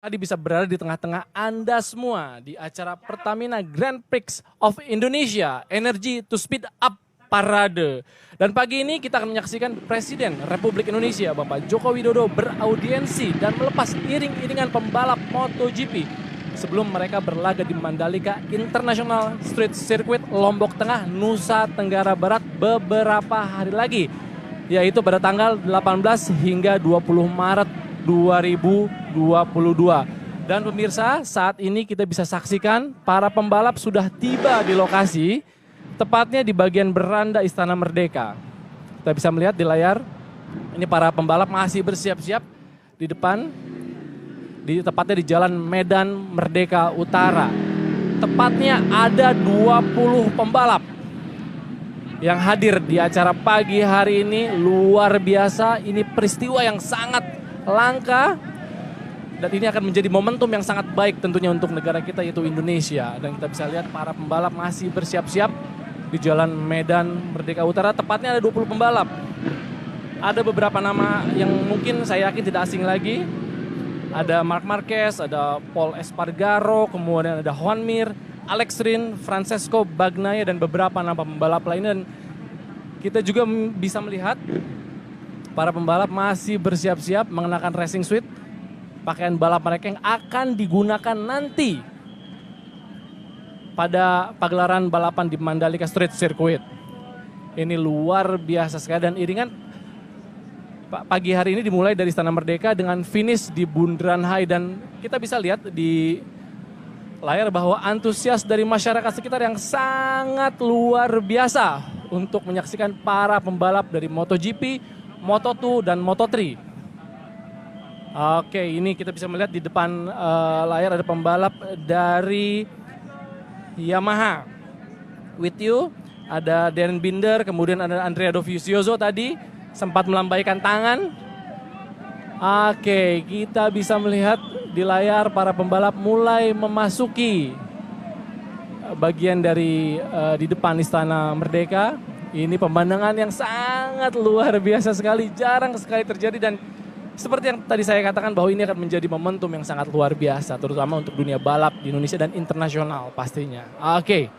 tadi bisa berada di tengah-tengah Anda semua di acara Pertamina Grand Prix of Indonesia Energy to Speed Up Parade. Dan pagi ini kita akan menyaksikan Presiden Republik Indonesia Bapak Joko Widodo beraudiensi dan melepas iring-iringan pembalap MotoGP sebelum mereka berlaga di Mandalika International Street Circuit Lombok Tengah, Nusa Tenggara Barat beberapa hari lagi, yaitu pada tanggal 18 hingga 20 Maret 2022. Dan pemirsa, saat ini kita bisa saksikan para pembalap sudah tiba di lokasi, tepatnya di bagian beranda Istana Merdeka. Kita bisa melihat di layar, ini para pembalap masih bersiap-siap di depan, tepatnya di Jalan Medan Merdeka Utara. Tepatnya ada 20 pembalap yang hadir di acara pagi hari ini. Luar biasa, ini peristiwa yang sangat langka. Dan ini akan menjadi momentum yang sangat baik tentunya untuk negara kita, yaitu Indonesia. Dan kita bisa lihat para pembalap masih bersiap-siap di Jalan Medan Merdeka Utara. Tepatnya ada 20 pembalap. Ada beberapa nama yang mungkin saya yakin tidak asing lagi. Ada Marc Marquez, ada Paul Espargaro, kemudian ada Joan Mir, Alex Rin, Francesco Bagnaia, dan beberapa nama pembalap lainnya. Dan kita juga bisa melihat para pembalap masih bersiap-siap mengenakan racing suit, pakaian balap mereka yang akan digunakan nanti pada pagelaran balapan di Mandalika Street Circuit. Ini luar biasa sekali, dan iringan pagi hari ini dimulai dari Istana Merdeka dengan finish di Bundaran HI. Dan kita bisa lihat di layar bahwa antusias dari masyarakat sekitar yang sangat luar biasa untuk menyaksikan para pembalap dari MotoGP, Moto2, dan Moto3. Oke, ini kita bisa melihat di depan layar ada pembalap dari Yamaha. With you, ada Darren Binder, kemudian ada Andrea Dovizioso tadi sempat melambaikan tangan. Oke, kita bisa melihat di layar para pembalap mulai memasuki bagian dari di depan Istana Merdeka. Ini pemandangan yang sangat luar biasa sekali, jarang sekali terjadi, dan seperti yang tadi saya katakan bahwa ini akan menjadi momentum yang sangat luar biasa, terutama untuk dunia balap di Indonesia dan internasional pastinya. Oke,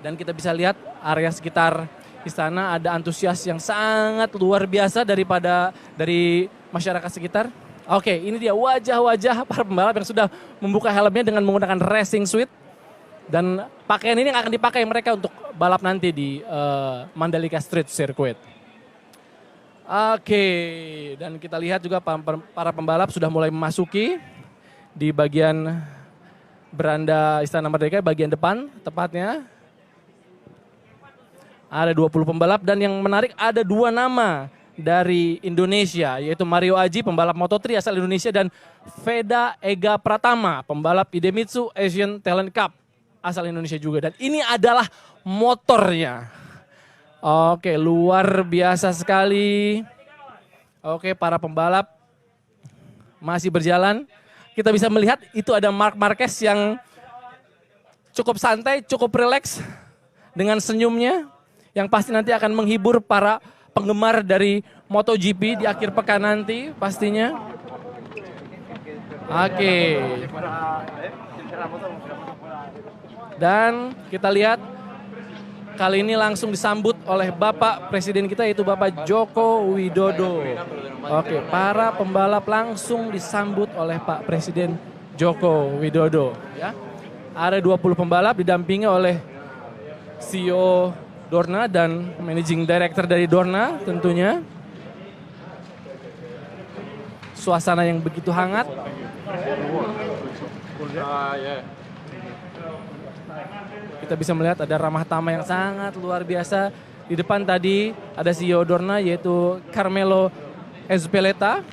dan kita bisa lihat area sekitar istana ada antusias yang sangat luar biasa dari masyarakat sekitar. Oke, ini dia wajah-wajah para pembalap yang sudah membuka helmnya dengan menggunakan racing suit. Dan pakaian ini yang akan dipakai mereka untuk balap nanti di Mandalika Street Circuit. Oke, dan kita lihat juga para pembalap sudah mulai memasuki di bagian beranda Istana Merdeka, bagian depan tepatnya. Ada 20 pembalap, dan yang menarik ada 2 nama dari Indonesia, yaitu Mario Aji, pembalap Moto3 asal Indonesia, dan Veda Ega Pratama, pembalap Idemitsu Asian Talent Cup asal Indonesia juga. Dan ini adalah motornya. Oke, luar biasa sekali. Oke, para pembalap masih berjalan. Kita bisa melihat itu ada Marc Marquez yang cukup santai, cukup rileks dengan senyumnya, yang pasti nanti akan menghibur para penggemar dari MotoGP di akhir pekan nanti pastinya. Oke. Dan kita lihat kali ini langsung disambut oleh Bapak Presiden kita, yaitu Bapak Joko Widodo. Oke, para pembalap langsung disambut oleh Pak Presiden Joko Widodo. Ya. Ada 20 pembalap didampingi oleh CEO Dorna dan Managing Director dari Dorna tentunya. Suasana yang begitu hangat. Kita bisa melihat ada ramah tamah yang sangat luar biasa. Di depan tadi ada CEO Dorna, yaitu Carmelo Ezpeleta,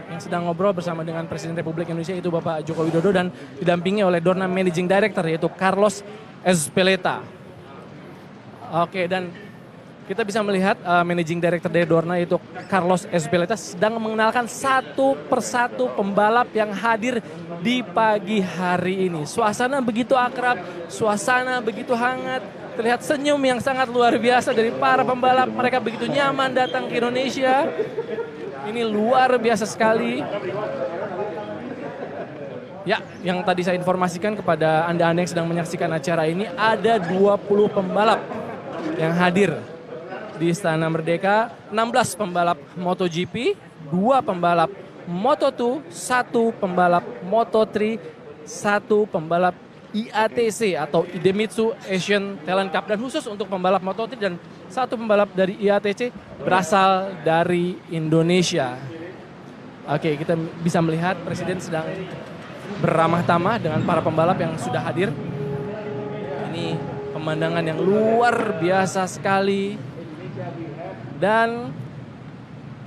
yang sedang ngobrol bersama dengan Presiden Republik Indonesia, yaitu Bapak Joko Widodo, dan didampingi oleh Dorna Managing Director, yaitu Carlos Ezpeleta. Oke, dan kita bisa melihat Managing Director dari Dorna, yaitu Carlos Ezpeleta, sedang mengenalkan satu persatu pembalap yang hadir di pagi hari ini. Suasana begitu akrab, suasana begitu hangat, terlihat senyum yang sangat luar biasa dari para pembalap. Mereka begitu nyaman datang ke Indonesia. Ini luar biasa sekali. Ya, yang tadi saya informasikan kepada Anda-Anda yang sedang menyaksikan acara ini, ada 20 pembalap yang hadir di Istana Merdeka, 16 pembalap MotoGP, 2 pembalap Moto2, 1 pembalap Moto3, 1 pembalap IATC atau Idemitsu Asian Talent Cup, dan khusus untuk pembalap Moto3 dan 1 pembalap dari IATC berasal dari Indonesia. Oke, kita bisa melihat Presiden sedang beramah tamah dengan para pembalap yang sudah hadir. Ini pemandangan yang luar biasa sekali. Dan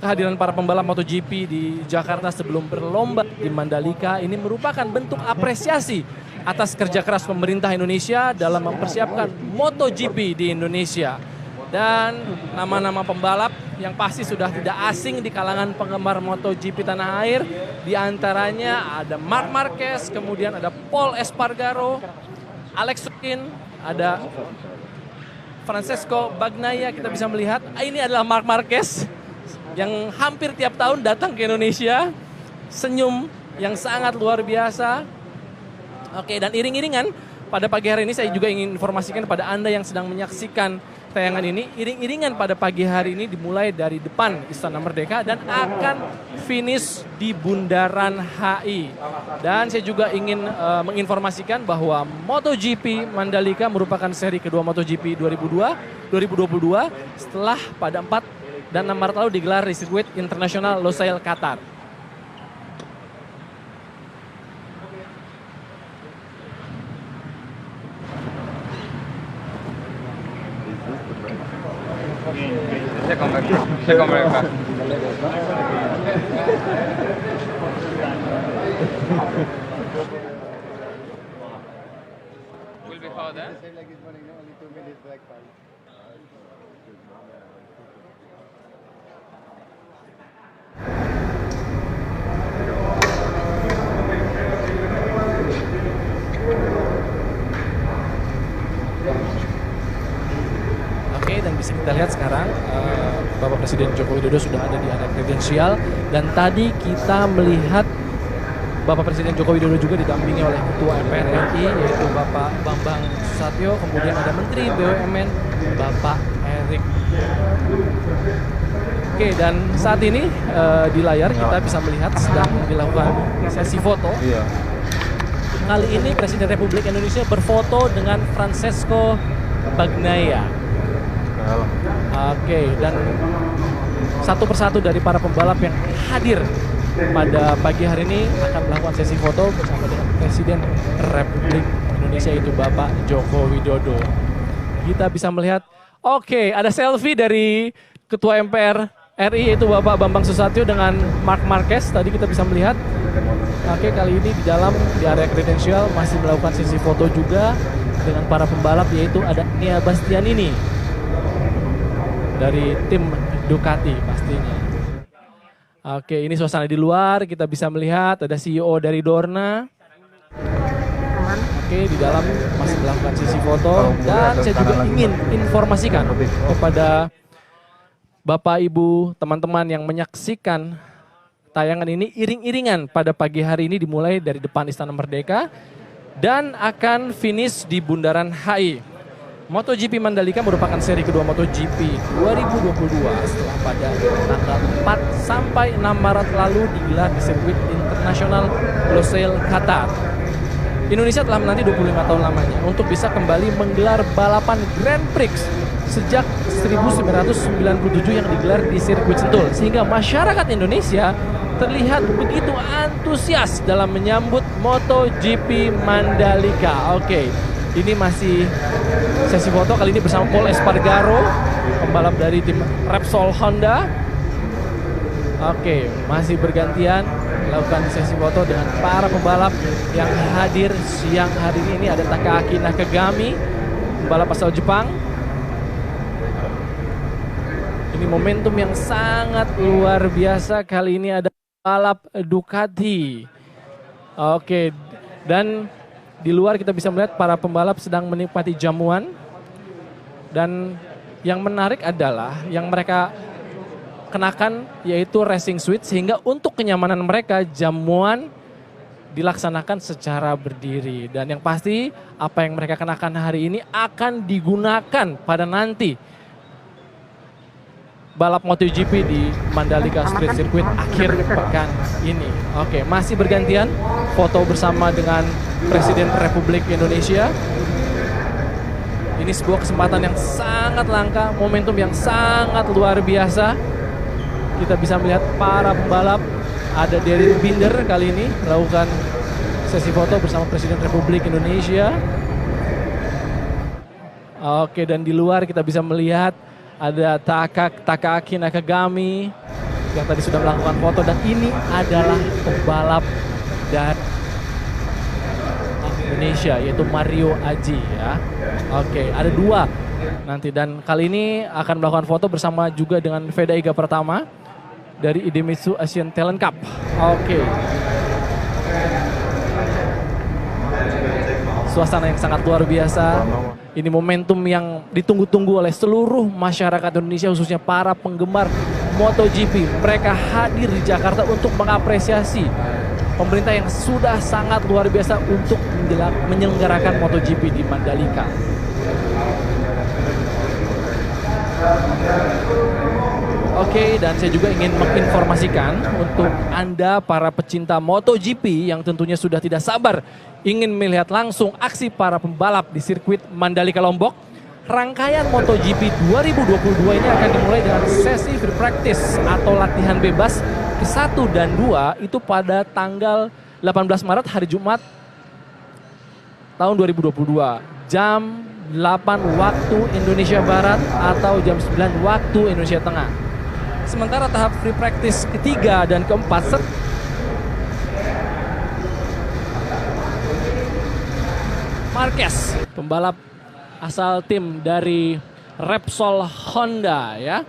kehadiran para pembalap MotoGP di Jakarta sebelum berlomba di Mandalika ini merupakan bentuk apresiasi atas kerja keras pemerintah Indonesia dalam mempersiapkan MotoGP di Indonesia. Dan nama-nama pembalap yang pasti sudah tidak asing di kalangan penggemar MotoGP tanah air. Di antaranya ada Marc Marquez, kemudian ada Pol Espargaro, Alex Rins, ada Francesco Bagnaia. Kita bisa melihat ini adalah Marc Marquez yang hampir tiap tahun datang ke Indonesia. Senyum yang sangat luar biasa. Oke, dan iring-iringan pada pagi hari ini saya juga ingin informasikan kepada Anda yang sedang menyaksikan tayangan ini. Iring-iringan pada pagi hari ini dimulai dari depan Istana Merdeka dan akan finish di Bundaran HI. Dan saya juga ingin menginformasikan bahwa MotoGP Mandalika merupakan seri kedua MotoGP 2022 setelah pada 4 dan 6 Maret lalu digelar di sirkuit internasional Losail, Qatar. Saya mereka. Will be how then? Oke, dan bisa kita lihat sekarang Bapak Presiden Joko Widodo sudah ada di area kredensial, dan tadi kita melihat Bapak Presiden Joko Widodo juga didampingi oleh Ketua MPR RI yaitu Bapak Bambang Susatyo, kemudian ada Menteri BUMN Bapak Erik. Oke, dan saat ini di layar kita bisa melihat sedang dilakukan sesi foto. Kali ini Presiden Republik Indonesia berfoto dengan Francesco Bagnaia. Oke, dan satu persatu dari para pembalap yang hadir pada pagi hari ini akan melakukan sesi foto bersama dengan Presiden Republik Indonesia itu Bapak Joko Widodo. Kita bisa melihat, oke, ada selfie dari Ketua MPR RI yaitu Bapak Bambang Susatyo dengan Marc Marquez. Tadi kita bisa melihat. Oke, kali ini di area kredensial masih melakukan sesi foto juga dengan para pembalap yaitu ada Nia Bastianini dari tim Ducati pastinya. Oke, ini suasana di luar, kita bisa melihat ada CEO dari Dorna. Oke, di dalam masih melakukan sesi foto. Dan saya juga ingin informasikan kepada Bapak Ibu teman-teman yang menyaksikan tayangan ini, iring-iringan pada pagi hari ini dimulai dari depan Istana Merdeka dan akan finish di Bundaran HI. MotoGP Mandalika merupakan seri kedua MotoGP 2022 setelah pada tanggal 4 sampai 6 Maret lalu digelar di sirkuit internasional Losail, Qatar. Indonesia telah menanti 25 tahun lamanya untuk bisa kembali menggelar balapan Grand Prix sejak 1997 yang digelar di sirkuit Sentul, sehingga masyarakat Indonesia terlihat begitu antusias dalam menyambut MotoGP Mandalika. Oke. Ini masih sesi foto kali ini bersama Pol Espargaro, pembalap dari tim Repsol Honda. Oke, masih bergantian melakukan sesi foto dengan para pembalap yang hadir siang hari ini. Ada Takaaki Nakagami, pembalap asal Jepang. Ini momentum yang sangat luar biasa. Kali ini ada pembalap Ducati. Oke, dan di luar kita bisa melihat para pembalap sedang menikmati jamuan. Dan yang menarik adalah yang mereka kenakan yaitu racing suit, sehingga untuk kenyamanan mereka jamuan dilaksanakan secara berdiri. Dan yang pasti apa yang mereka kenakan hari ini akan digunakan pada nanti balap MotoGP di Mandalika Street Circuit akhir pekan ini. Oke, masih bergantian foto bersama dengan Presiden Republik Indonesia. Ini sebuah kesempatan yang sangat langka, momentum yang sangat luar biasa. Kita bisa melihat para pembalap, ada Derek Binder kali ini melakukan sesi foto bersama Presiden Republik Indonesia. Oke, dan di luar kita bisa melihat ada Takaaki Nakagami yang tadi sudah melakukan foto, dan ini adalah pembalap dari Indonesia yaitu Mario Aji ya. Oke, ada 2 nanti, dan kali ini akan melakukan foto bersama juga dengan Veda Iga Pertama dari Idemitsu Asian Talent Cup. Oke. Suasana yang sangat luar biasa. Ini momentum yang ditunggu-tunggu oleh seluruh masyarakat Indonesia, khususnya para penggemar MotoGP. Mereka hadir di Jakarta untuk mengapresiasi pemerintah yang sudah sangat luar biasa untuk menyelenggarakan MotoGP di Mandalika. Oke, dan saya juga ingin menginformasikan untuk Anda para pecinta MotoGP yang tentunya sudah tidak sabar ingin melihat langsung aksi para pembalap di sirkuit Mandalika Lombok. Rangkaian MotoGP 2022 ini akan dimulai dengan sesi free practice atau latihan bebas ke-1 dan 2 itu pada tanggal 18 Maret hari Jumat tahun 2022 jam 8 waktu Indonesia Barat atau jam 9 waktu Indonesia Tengah. Sementara tahap free practice ketiga dan keempat Marquez, pembalap asal tim dari Repsol Honda ya.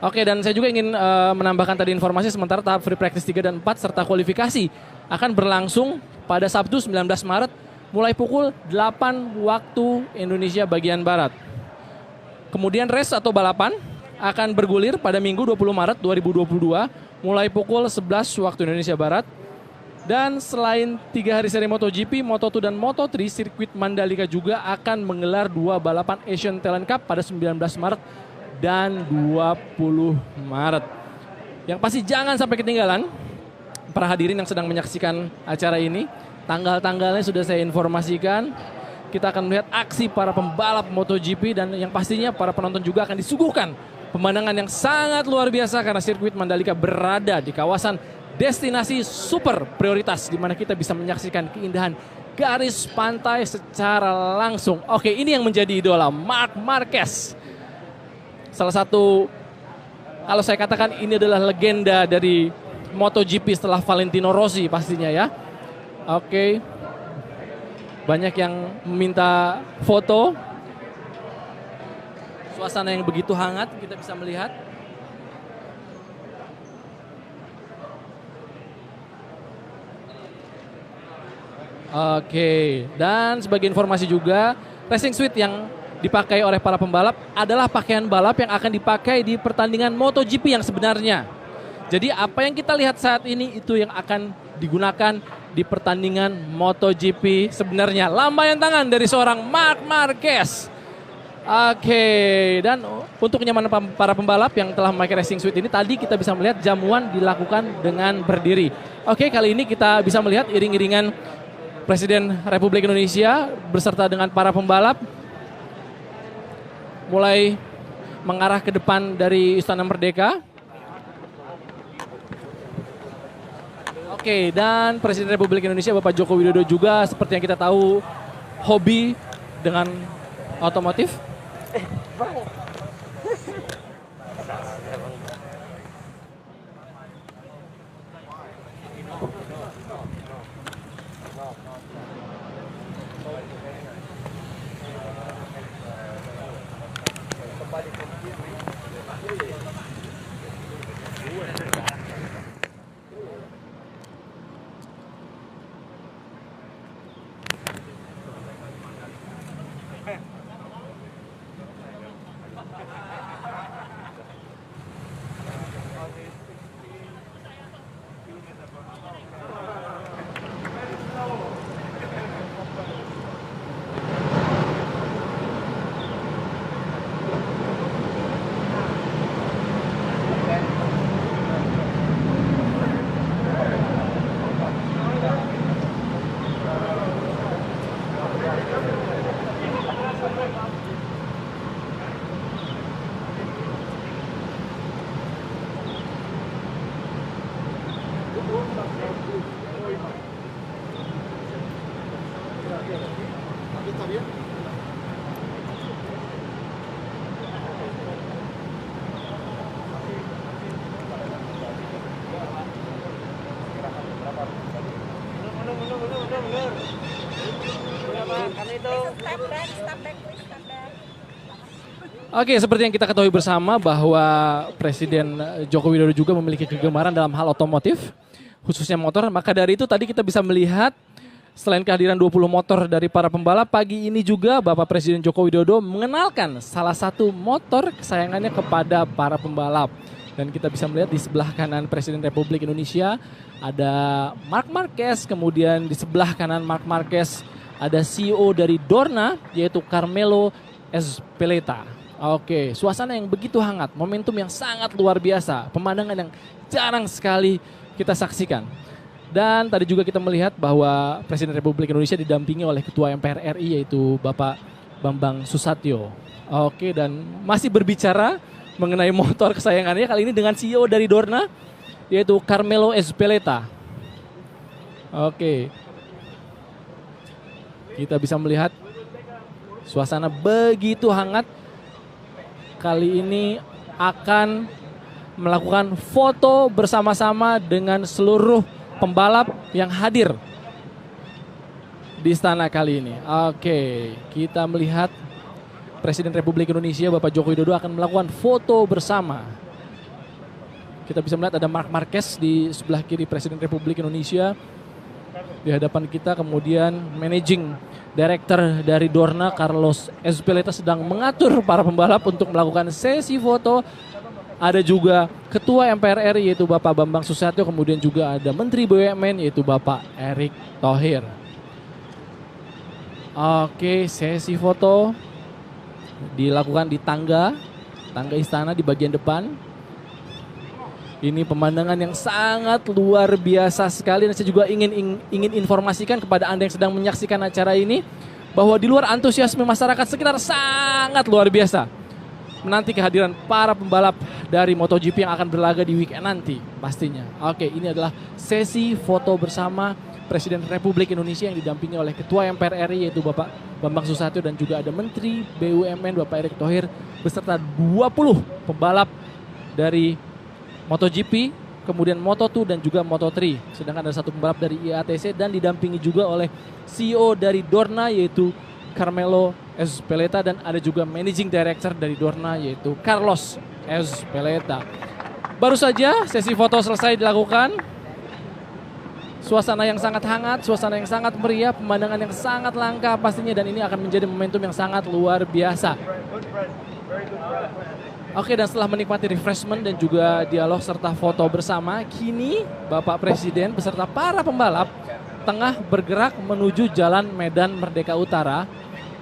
Oke, dan saya juga ingin menambahkan tadi informasi, sementara tahap free practice 3 dan 4 serta kualifikasi akan berlangsung pada Sabtu 19 Maret mulai pukul 8 waktu Indonesia bagian Barat. Kemudian race atau balapan akan bergulir pada Minggu 20 Maret 2022 mulai pukul 11 waktu Indonesia Barat. Dan selain 3 hari seri MotoGP, Moto2 dan Moto3, sirkuit Mandalika juga akan menggelar 2 balapan Asian Talent Cup pada 19 Maret dan 20 Maret. Yang pasti jangan sampai ketinggalan para hadirin yang sedang menyaksikan acara ini. Tanggal-tanggalnya sudah saya informasikan. Kita akan melihat aksi para pembalap MotoGP dan yang pastinya para penonton juga akan disuguhkan pemandangan yang sangat luar biasa karena sirkuit Mandalika berada di kawasan destinasi super prioritas di mana kita bisa menyaksikan keindahan garis pantai secara langsung. Oke, ini yang menjadi idola Marc Marquez. Salah satu, kalau saya katakan ini adalah legenda dari MotoGP setelah Valentino Rossi pastinya ya. Oke. Banyak yang meminta foto. Suasana yang begitu hangat kita bisa melihat. Oke, dan sebagai informasi juga, racing suit yang dipakai oleh para pembalap adalah pakaian balap yang akan dipakai di pertandingan MotoGP yang sebenarnya. Jadi apa yang kita lihat saat ini itu yang akan digunakan di pertandingan MotoGP sebenarnya. Lambaian tangan dari seorang Marc Marquez. Oke, dan untuk kenyamanan para pembalap yang telah memakai racing suit ini, tadi kita bisa melihat jamuan dilakukan dengan berdiri. Oke, kali ini kita bisa melihat iring-iringan Presiden Republik Indonesia beserta dengan para pembalap mulai mengarah ke depan dari Istana Merdeka. Oke, dan Presiden Republik Indonesia Bapak Joko Widodo juga seperti yang kita tahu hobi dengan otomotif. Oke, seperti yang kita ketahui bersama bahwa Presiden Joko Widodo juga memiliki kegemaran dalam hal otomotif, khususnya motor. Maka dari itu tadi kita bisa melihat selain kehadiran 20 motor dari para pembalap, pagi ini juga Bapak Presiden Joko Widodo mengenalkan salah satu motor kesayangannya kepada para pembalap. Dan kita bisa melihat di sebelah kanan Presiden Republik Indonesia ada Marc Marquez, kemudian di sebelah kanan Marc Marquez ada CEO dari Dorna yaitu Carmelo Ezpeleta. Oke, suasana yang begitu hangat, momentum yang sangat luar biasa, pemandangan yang jarang sekali kita saksikan. Dan tadi juga kita melihat bahwa Presiden Republik Indonesia didampingi oleh Ketua MPR RI yaitu Bapak Bambang Susatyo. Oke, dan masih berbicara mengenai motor kesayangannya kali ini dengan CEO dari Dorna yaitu Carmelo Ezpeleta. Oke. Kita bisa melihat suasana begitu hangat. Kali ini akan melakukan foto bersama-sama dengan seluruh pembalap yang hadir di istana kali ini. Oke, kita melihat Presiden Republik Indonesia Bapak Joko Widodo akan melakukan foto bersama. Kita bisa melihat ada Marc Marquez di sebelah kiri Presiden Republik Indonesia. Di hadapan kita kemudian Managing Director dari Dorna Carlos Ezpeleta sedang mengatur para pembalap untuk melakukan sesi foto. Ada juga Ketua MPR RI yaitu Bapak Bambang Susatyo, kemudian juga ada Menteri BUMN yaitu Bapak Erick Thohir. Oke, sesi foto dilakukan di tangga istana di bagian depan. Ini pemandangan yang sangat luar biasa sekali, dan saya juga ingin informasikan kepada Anda yang sedang menyaksikan acara ini bahwa di luar antusiasme masyarakat sekitar sangat luar biasa menanti kehadiran para pembalap dari MotoGP yang akan berlaga di weekend nanti pastinya. Oke, ini adalah sesi foto bersama Presiden Republik Indonesia yang didampingi oleh Ketua MPR RI yaitu Bapak Bambang Susatyo dan juga ada Menteri BUMN Bapak Erick Thohir beserta 20 pembalap dari MotoGP, kemudian Moto2 dan juga Moto3. Sedangkan ada satu pembalap dari IATC dan didampingi juga oleh CEO dari Dorna yaitu Carmelo Ezpeleta dan ada juga Managing Director dari Dorna yaitu Carlos Ezpeleta. Baru saja sesi foto selesai dilakukan. Suasana yang sangat hangat, suasana yang sangat meriah, pemandangan yang sangat langka pastinya dan ini akan menjadi momentum yang sangat luar biasa. Oke, dan setelah menikmati refreshment dan juga dialog serta foto bersama, kini Bapak Presiden beserta para pembalap tengah bergerak menuju Jalan Medan Merdeka Utara,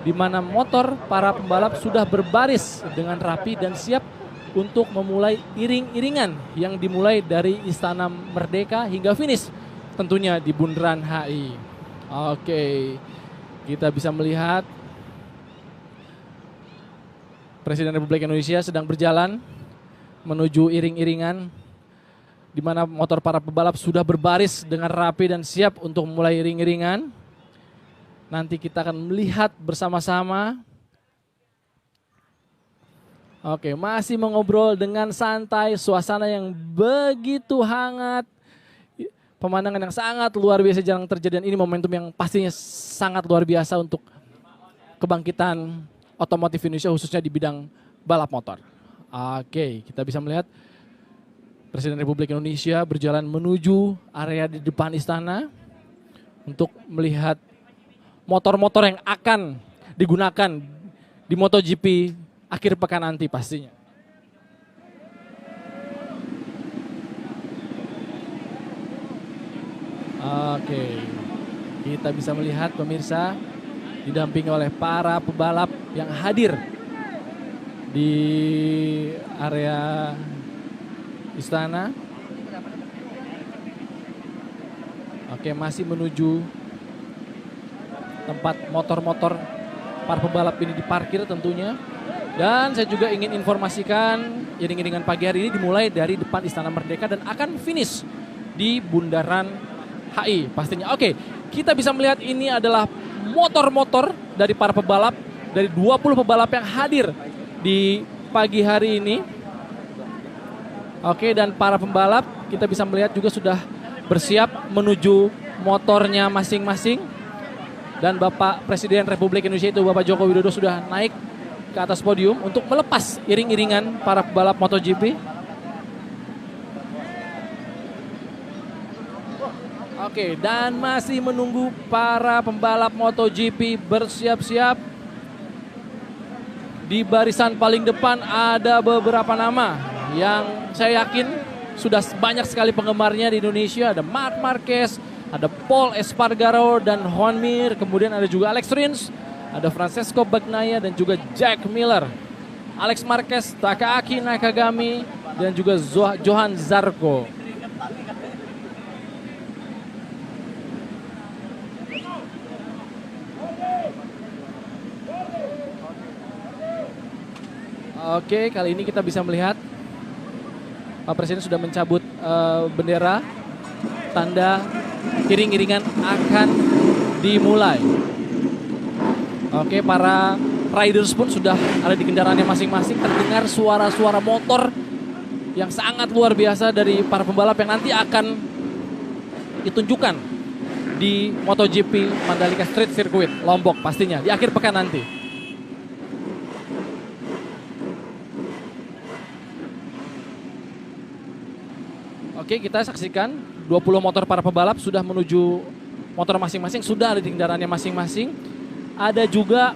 di mana motor para pembalap sudah berbaris dengan rapi dan siap untuk memulai iring-iringan yang dimulai dari Istana Merdeka hingga finish, tentunya di Bundaran HI. Oke, kita bisa melihat Presiden Republik Indonesia sedang berjalan menuju iring-iringan di mana motor para pembalap sudah berbaris dengan rapi dan siap untuk mulai iring-iringan. Nanti kita akan melihat bersama-sama. Oke, masih mengobrol dengan santai, suasana yang begitu hangat. Pemandangan yang sangat luar biasa jarang terjadi dan ini momentum yang pastinya sangat luar biasa untuk kebangkitan otomotif Indonesia khususnya di bidang balap motor. Oke, kita bisa melihat Presiden Republik Indonesia berjalan menuju area di depan istana untuk melihat motor-motor yang akan digunakan di MotoGP akhir pekan nanti pastinya. Oke, kita bisa melihat pemirsa didampingi oleh para pebalap yang hadir di area istana. Oke, masih menuju tempat motor-motor para pebalap ini diparkir tentunya. Dan saya juga ingin informasikan iring-iringan pagi hari ini dimulai dari depan Istana Merdeka dan akan finish di Bundaran HI pastinya. Oke, kita bisa melihat ini adalah motor-motor dari para pebalap, dari 20 pebalap yang hadir di pagi hari ini. Oke, dan para pembalap kita bisa melihat juga sudah bersiap menuju motornya masing-masing. Dan Bapak Presiden Republik Indonesia itu Bapak Joko Widodo sudah naik ke atas podium untuk melepas iring-iringan para pembalap MotoGP. Oke, dan masih menunggu para pembalap MotoGP bersiap-siap. Di barisan paling depan ada beberapa nama yang saya yakin sudah banyak sekali penggemarnya di Indonesia. Ada Marc Marquez, ada Paul Espargaro dan Juan Mir, kemudian ada juga Alex Rins, ada Francesco Bagnaia dan juga Jack Miller, Alex Marquez, Takaaki Nakagami dan juga Johan Zarco. Oke, kali ini kita bisa melihat Pak Presiden sudah mencabut bendera, tanda iring-iringan akan dimulai. Oke, para riders pun sudah ada di kendaraannya masing-masing. Terdengar suara-suara motor yang sangat luar biasa dari para pembalap yang nanti akan ditunjukkan di MotoGP Mandalika Street Circuit Lombok pastinya di akhir pekan nanti. Oke, kita saksikan 20 motor para pebalap sudah menuju motor masing-masing, sudah ada di kendaraannya masing-masing. Ada juga,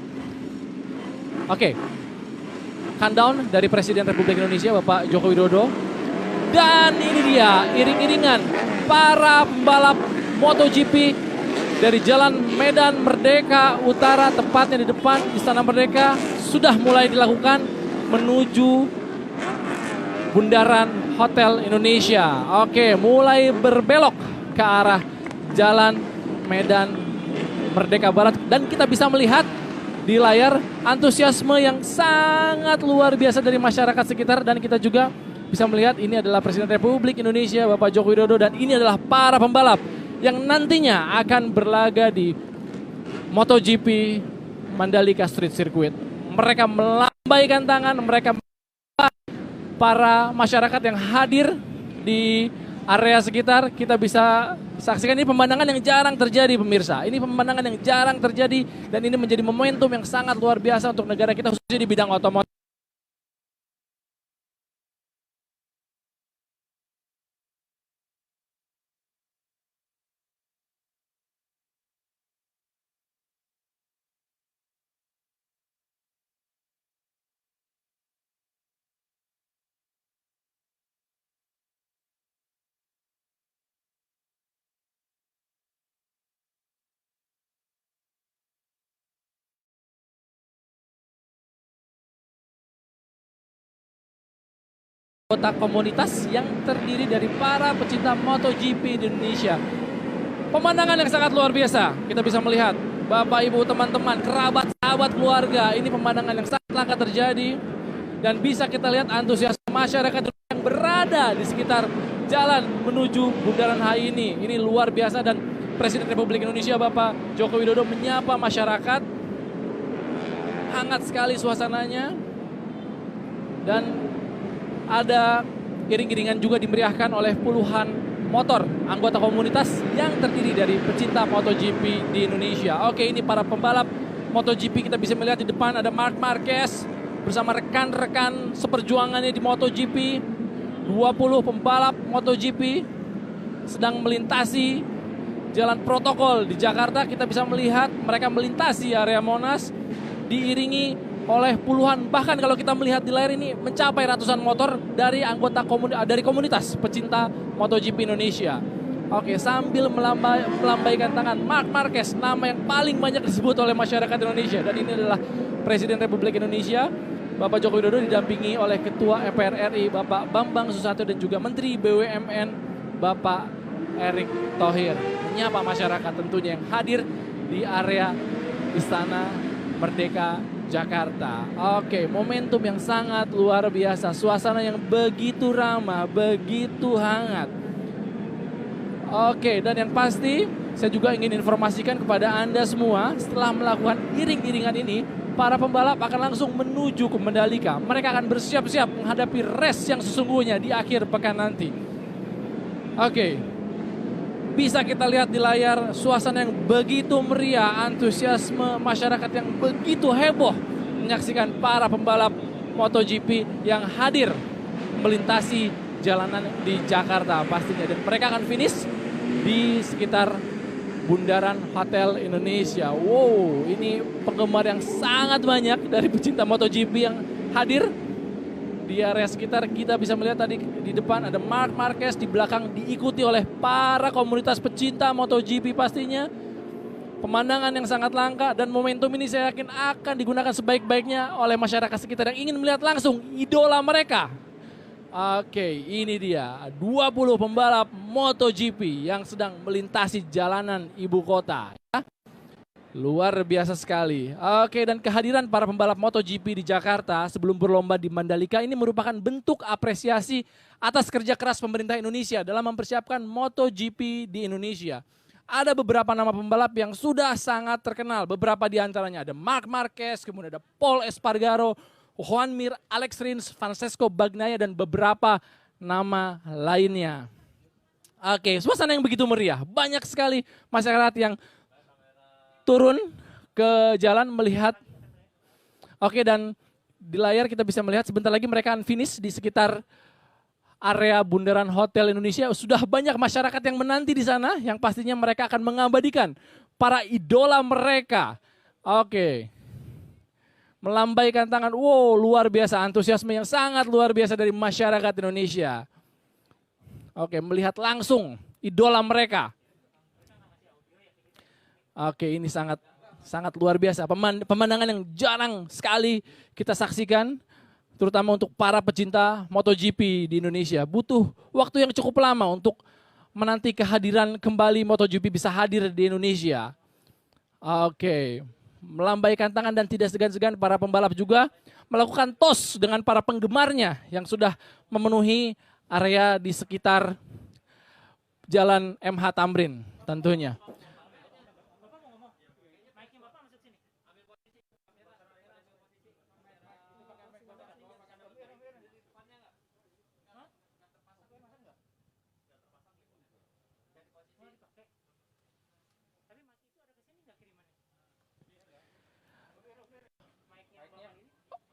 oke, countdown dari Presiden Republik Indonesia Bapak Joko Widodo. Dan ini dia iring-iringan para pembalap MotoGP dari Jalan Medan Merdeka Utara, tepatnya di depan Istana Merdeka, sudah mulai dilakukan menuju Bundaran Hotel Indonesia. Oke, mulai berbelok ke arah Jalan Medan Merdeka Barat. Dan kita bisa melihat di layar antusiasme yang sangat luar biasa dari masyarakat sekitar. Dan kita juga bisa melihat ini adalah Presiden Republik Indonesia Bapak Joko Widodo. Dan ini adalah para pembalap yang nantinya akan berlaga di MotoGP Mandalika Street Circuit. Mereka melambaikan tangan, mereka para masyarakat yang hadir di area sekitar. Kita bisa saksikan ini pemandangan yang jarang terjadi pemirsa. Ini pemandangan yang jarang terjadi dan ini menjadi momentum yang sangat luar biasa untuk negara kita khususnya di bidang otomotif. Kota komunitas yang terdiri dari para pecinta MotoGP di Indonesia. Pemandangan yang sangat luar biasa. Kita bisa melihat Bapak, Ibu, teman-teman, kerabat, sahabat, keluarga. Ini pemandangan yang sangat langka terjadi. Dan bisa kita lihat antusiasme masyarakat yang berada di sekitar jalan menuju Bundaran HI ini. Ini luar biasa dan Presiden Republik Indonesia Bapak Joko Widodo menyapa masyarakat. Hangat sekali suasananya. Dan ada iring-iringan juga dimeriahkan oleh puluhan motor anggota komunitas yang terdiri dari pecinta MotoGP di Indonesia. Oke, ini para pembalap MotoGP. Kita bisa melihat di depan ada Marc Marquez bersama rekan-rekan seperjuangannya di MotoGP. 20 pembalap MotoGP sedang melintasi jalan protokol di Jakarta. Kita bisa melihat mereka melintasi area Monas diiringi oleh puluhan, bahkan kalau kita melihat di layar ini mencapai ratusan motor dari anggota dari komunitas pecinta MotoGP Indonesia. Oke, sambil melambaikan tangan Marc Marquez, nama yang paling banyak disebut oleh masyarakat Indonesia. Dan ini adalah Presiden Republik Indonesia Bapak Joko Widodo didampingi oleh Ketua MPR RI Bapak Bambang Susatyo dan juga Menteri BUMN Bapak Erick Thohir. Menyapa masyarakat tentunya yang hadir di area Istana Merdeka Jakarta. Oke, momentum yang sangat luar biasa. Suasana yang begitu ramah, begitu hangat. Oke, dan yang pasti Saya juga ingin informasikan kepada Anda semua, setelah melakukan iring-iringan ini, para pembalap akan langsung menuju ke Mandalika. Mereka akan bersiap-siap menghadapi race yang sesungguhnya di akhir pekan nanti. Oke, bisa kita lihat di layar suasana yang begitu meriah, antusiasme masyarakat yang begitu heboh menyaksikan para pembalap MotoGP yang hadir melintasi jalanan di Jakarta pastinya. Dan mereka akan finish di sekitar Bundaran Hotel Indonesia. Wow, ini penggemar yang sangat banyak dari pecinta MotoGP yang hadir di area sekitar. Kita bisa melihat tadi di depan ada Marc Marquez, di belakang diikuti oleh para komunitas pecinta MotoGP pastinya. Pemandangan yang sangat langka dan momentum ini saya yakin akan digunakan sebaik-baiknya oleh masyarakat sekitar yang ingin melihat langsung idola mereka. Oke, ini dia 20 pembalap MotoGP yang sedang melintasi jalanan ibu kota. Ya. Luar biasa sekali. Oke, dan kehadiran para pembalap MotoGP di Jakarta sebelum berlomba di Mandalika ini merupakan bentuk apresiasi atas kerja keras pemerintah Indonesia dalam mempersiapkan MotoGP di Indonesia. Ada beberapa nama pembalap yang sudah sangat terkenal. Beberapa di antaranya ada Marc Marquez, kemudian ada Pol Espargaro, Joan Mir, Alex Rins, Francesco Bagnaia, dan beberapa nama lainnya. Oke, suasana yang begitu meriah. Banyak sekali masyarakat yang turun ke jalan melihat. Oke, dan di layar kita bisa melihat sebentar lagi mereka akan finish di sekitar area Bundaran Hotel Indonesia. Sudah banyak masyarakat yang menanti di sana, yang pastinya mereka akan mengabadikan para idola mereka. Oke. Melambaikan tangan, wow, luar biasa, antusiasme yang sangat luar biasa dari masyarakat Indonesia. Oke, melihat langsung idola mereka. Oke, ini sangat luar biasa, pemandangan yang jarang sekali kita saksikan, terutama untuk para pecinta MotoGP di Indonesia. Butuh waktu yang cukup lama untuk menanti kehadiran kembali MotoGP bisa hadir di Indonesia. Oke. Melambaikan tangan dan tidak segan-segan para pembalap juga melakukan tos dengan para penggemarnya yang sudah memenuhi area di sekitar Jalan MH Tamrin tentunya.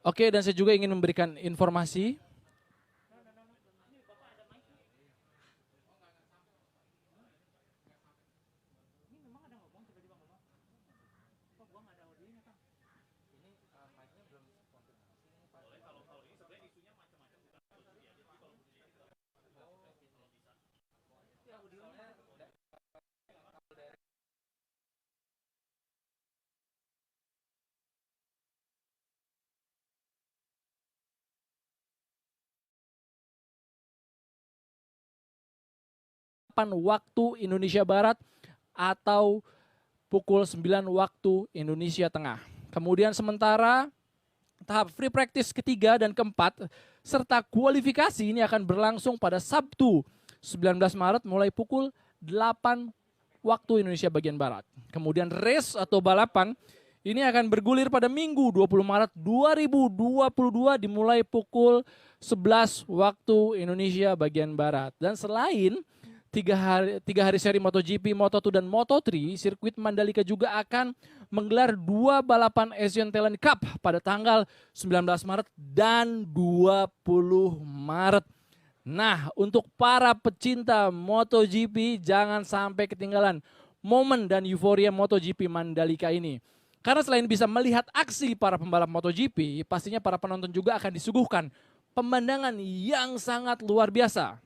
Oke, dan saya juga ingin memberikan informasi. Waktu Indonesia Barat atau pukul 9 waktu Indonesia Tengah. Kemudian sementara tahap free practice ketiga dan keempat serta kualifikasi ini akan berlangsung pada Sabtu 19 Maret mulai pukul 8 waktu Indonesia bagian Barat. Kemudian race atau balapan ini akan bergulir pada Minggu 20 Maret 2022 dimulai pukul 11 waktu Indonesia bagian Barat. Dan selain tiga hari seri MotoGP, Moto2 dan Moto3, sirkuit Mandalika juga akan menggelar 2 balapan Asian Talent Cup pada tanggal 19 Maret dan 20 Maret. Nah, untuk para pecinta MotoGP jangan sampai ketinggalan momen dan euforia MotoGP Mandalika ini. Karena selain bisa melihat aksi para pembalap MotoGP, pastinya para penonton juga akan disuguhkan pemandangan yang sangat luar biasa.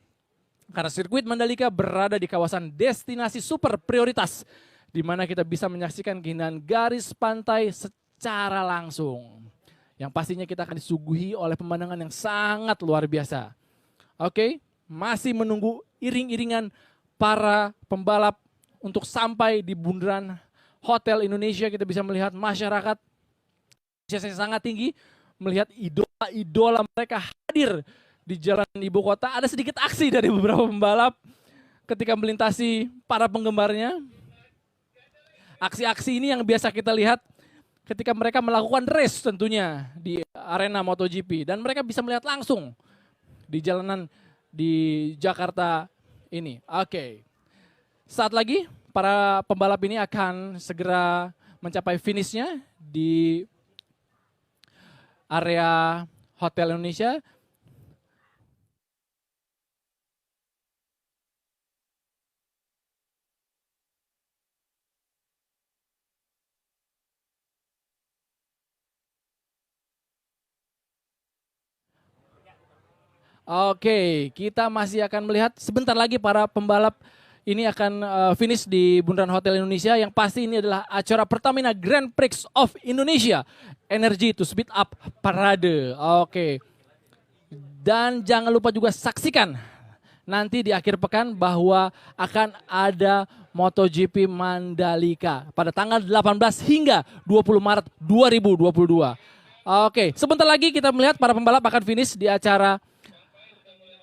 Karena sirkuit Mandalika berada di kawasan destinasi super prioritas, di mana kita bisa menyaksikan keindahan garis pantai secara langsung. Yang pastinya kita akan disuguhi oleh pemandangan yang sangat luar biasa. Oke, masih menunggu iring-iringan para pembalap untuk sampai di Bundaran Hotel Indonesia. Kita bisa melihat masyarakat yang sangat tinggi, melihat idola-idola mereka hadir di jalan ibu kota. Ada sedikit aksi dari beberapa pembalap ketika melintasi para penggemarnya. Aksi-aksi ini yang biasa kita lihat ketika mereka melakukan race tentunya di arena MotoGP. Dan mereka bisa melihat langsung di jalanan di Jakarta ini. Oke. Saat lagi para pembalap ini akan segera mencapai finishnya di area Hotel Indonesia. Oke, kita masih akan melihat sebentar lagi para pembalap ini akan finish di Bundaran Hotel Indonesia. Yang pasti ini adalah acara Pertamina Grand Prix of Indonesia Energy to Speed Up Parade. Oke. Dan jangan lupa juga saksikan nanti di akhir pekan bahwa akan ada MotoGP Mandalika pada tanggal 18 hingga 20 Maret 2022. Oke, sebentar lagi kita melihat para pembalap akan finish di acara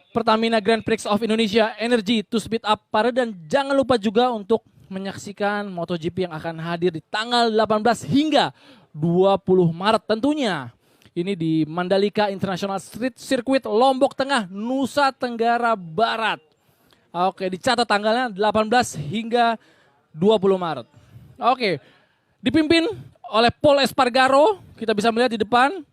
Pertamina Grand Prix of Indonesia Energy to Speed Up Parade. Dan jangan lupa juga untuk menyaksikan MotoGP yang akan hadir di tanggal 18 hingga 20 Maret tentunya. Ini di Mandalika International Street Circuit, Lombok Tengah, Nusa Tenggara Barat. Oke, dicatat tanggalnya 18 hingga 20 Maret. Oke, dipimpin oleh Pol Espargaro, kita bisa melihat di depan.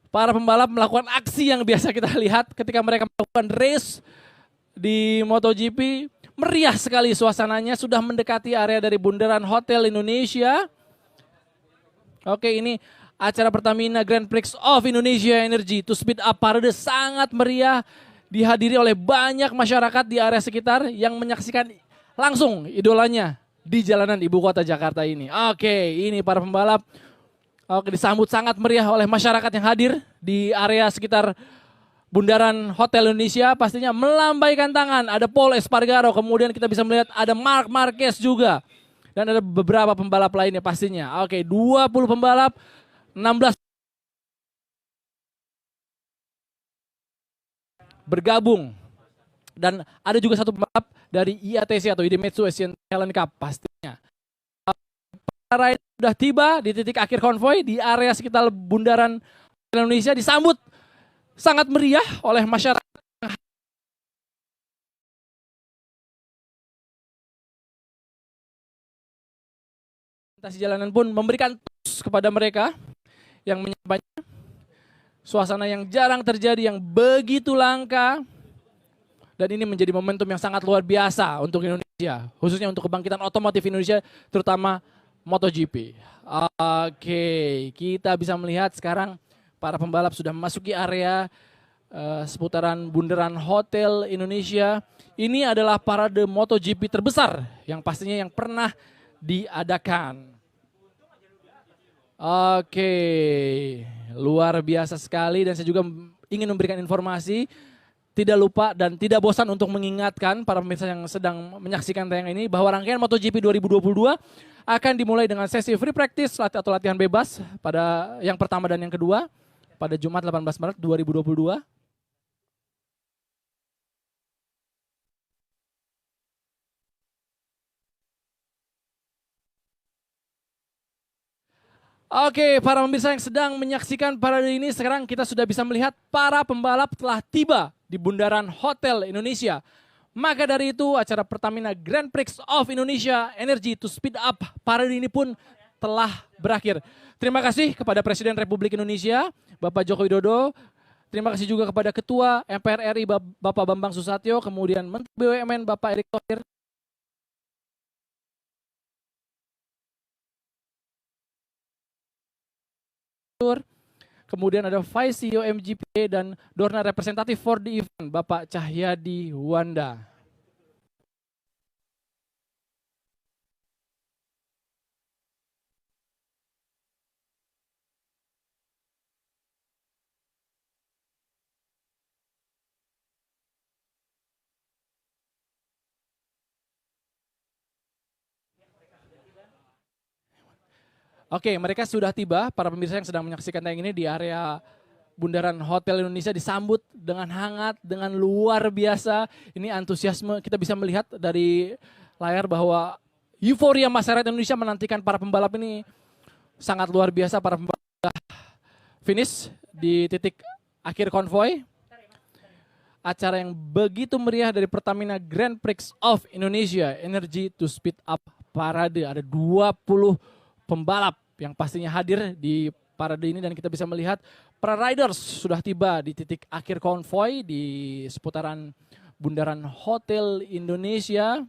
Para pembalap melakukan aksi yang biasa kita lihat ketika mereka melakukan race di MotoGP. Meriah sekali suasananya, sudah mendekati area dari Bundaran Hotel Indonesia. Oke, ini acara Pertamina Grand Prix of Indonesia Energy to Speed Up Parade sangat meriah. Dihadiri oleh banyak masyarakat di area sekitar yang menyaksikan langsung idolanya di jalanan ibu kota Jakarta ini. Oke, ini para pembalap. Oke, disambut sangat meriah oleh masyarakat yang hadir di area sekitar Bundaran Hotel Indonesia. Pastinya melambaikan tangan. Ada Pol Espargaro, kemudian kita bisa melihat ada Marc Marquez juga. Dan ada beberapa pembalap lainnya pastinya. Oke, 20 pembalap, 16 bergabung. Dan ada juga satu pembalap dari IATC atau Idemitsu Asian Talent Cup pastinya. Para sudah tiba di titik akhir konvoy di area sekitar Bundaran Indonesia, disambut sangat meriah oleh masyarakat. Lintas jalanan pun memberikan tos kepada mereka yang menyambutnya. Suasana yang jarang terjadi, yang begitu langka. Dan ini menjadi momentum yang sangat luar biasa untuk Indonesia, khususnya untuk kebangkitan otomotif Indonesia, terutama MotoGP. Oke, kita bisa melihat sekarang para pembalap sudah memasuki area seputaran Bundaran Hotel Indonesia. Ini adalah parade MotoGP terbesar yang pastinya yang pernah diadakan. Oke, luar biasa sekali. Dan saya juga ingin memberikan informasi, tidak lupa dan tidak bosan untuk mengingatkan para pemirsa yang sedang menyaksikan tayangan ini bahwa rangkaian MotoGP 2022 akan dimulai dengan sesi free practice atau latihan bebas pada yang pertama dan yang kedua pada Jumat 18 Maret 2022. Oke, para pemirsa yang sedang menyaksikan parade ini, sekarang kita sudah bisa melihat para pembalap telah tiba di Bundaran Hotel Indonesia. Maka dari itu acara Pertamina Grand Prix of Indonesia Energy to Speed Up Parade ini pun telah berakhir. Terima kasih kepada Presiden Republik Indonesia, Bapak Joko Widodo. Terima kasih juga kepada Ketua MPR RI, Bapak Bambang Susatyo, kemudian Menteri BUMN, Bapak Erick Thohir. Kemudian ada Vice CEO MGP dan Dorna representatif for the event, Bapak Cahyadi Wanda. Oke, mereka sudah tiba, para pemirsa yang sedang menyaksikan tayang ini di area Bundaran Hotel Indonesia, disambut dengan hangat, dengan luar biasa. Ini antusiasme, kita bisa melihat dari layar bahwa euforia masyarakat Indonesia menantikan para pembalap ini sangat luar biasa. Para pembalap finish di titik akhir konvoy. Acara yang begitu meriah dari Pertamina Grand Prix of Indonesia Energy to Speed Up Parade. Ada 20 pembalap yang pastinya hadir di parade ini dan kita bisa melihat para riders sudah tiba di titik akhir konvoy di seputaran Bundaran Hotel Indonesia.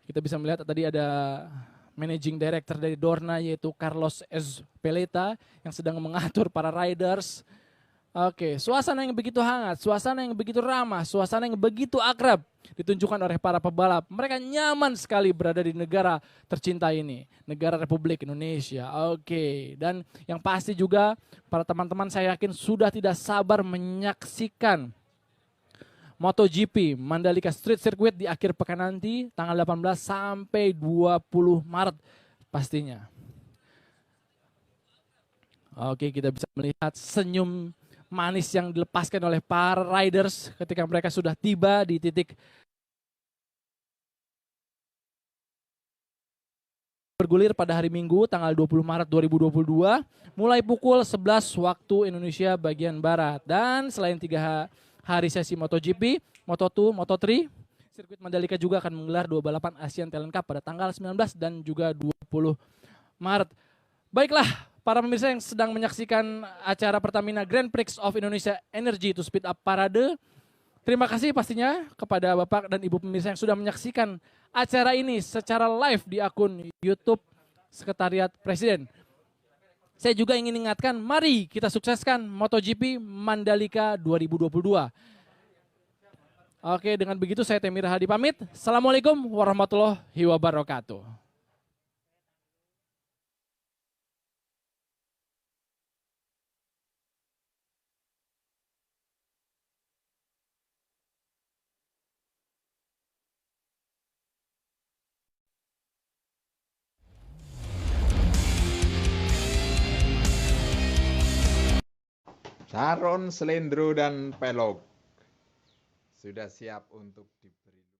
Kita bisa melihat tadi ada Managing Director dari Dorna yaitu Carlos S. Peleta yang sedang mengatur para riders. Oke, suasana yang begitu hangat, suasana yang begitu ramah, suasana yang begitu akrab ditunjukkan oleh para pebalap. Mereka nyaman sekali berada di negara tercinta ini, negara Republik Indonesia. Oke, dan yang pasti juga para teman-teman saya yakin sudah tidak sabar menyaksikan MotoGP Mandalika Street Circuit di akhir pekan nanti, tanggal 18 sampai 20 Maret pastinya. Oke, kita bisa melihat senyum manis yang dilepaskan oleh para riders ketika mereka sudah tiba di titik bergulir pada hari Minggu tanggal 20 Maret 2022 mulai pukul 11 waktu Indonesia bagian Barat. Dan selain 3 hari sesi MotoGP, Moto2, Moto3, sirkuit Mandalika juga akan menggelar 2 balapan Asian Talent Cup pada tanggal 19 dan juga 20 Maret. Baiklah, para pemirsa yang sedang menyaksikan acara Pertamina Grand Prix of Indonesia Energy to Speed Up Parade, terima kasih pastinya kepada Bapak dan Ibu pemirsa yang sudah menyaksikan acara ini secara live di akun YouTube Sekretariat Presiden. Saya juga ingin ingatkan, mari kita sukseskan MotoGP Mandalika 2022. Oke, dengan begitu saya Temir Hadi pamit. Assalamualaikum warahmatullahi wabarakatuh. Saron, Slendro, dan Pelog sudah siap untuk diberi.